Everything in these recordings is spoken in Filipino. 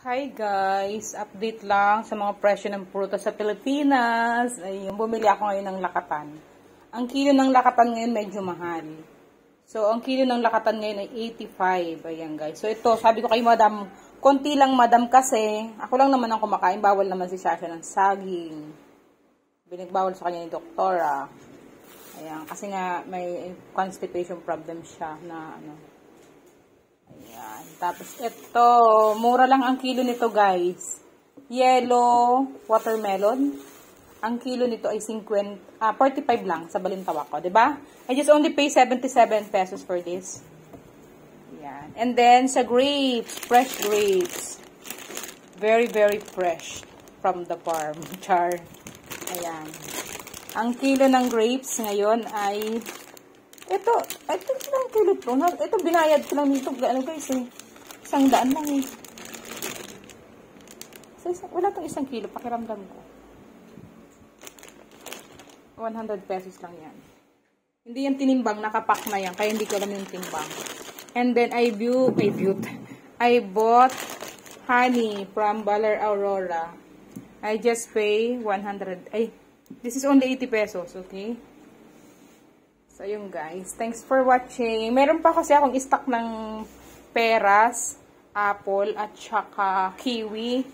Hi guys! Update lang sa mga presyo ng prutas sa Pilipinas. Ayun, bumili ako ngayon ng lakatan. Ang kilo ng lakatan ngayon medyo mahal. So, ang kilo ng lakatan ngayon ay 85. Ayan guys. So, ito, sabi ko kay madam, konti lang madam kasi, ako lang naman ang kumakain. Bawal naman si Sasha ng saging. Binagbawal sa kanya ni doktora. Ayan, kasi nga may constipation problem siya na ano. Ayan. Tapos ito, mura lang ang kilo nito guys. Yellow watermelon. Ang kilo nito ay 45 lang sa Balintawak ko, 'di ba? I just only pay 77 pesos for this. Ayan. And then sa grapes, fresh grapes. Very very fresh from the farm. Char. Ayan. Ang kilo ng grapes ngayon ay ito lang kilo to. Ito binayad ko lang nito. Ano guys eh. 100 lang eh. So, wala tong 1 kilo. Pakiramdam ko. 100 pesos lang yan. Hindi yan tinimbang. Nakapack na yan. Kaya hindi ko alam yung timbang. And then I bought honey from Baler Aurora. I just pay 100. This is only 80 pesos. Okay? So, yun guys. Thanks for watching. Meron pa kasi akong stock ng peras, apple, at saka kiwi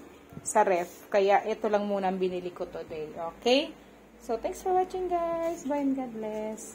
sa ref. Kaya, ito lang muna ang binili ko today. Okay? So, thanks for watching guys. Bye and God bless.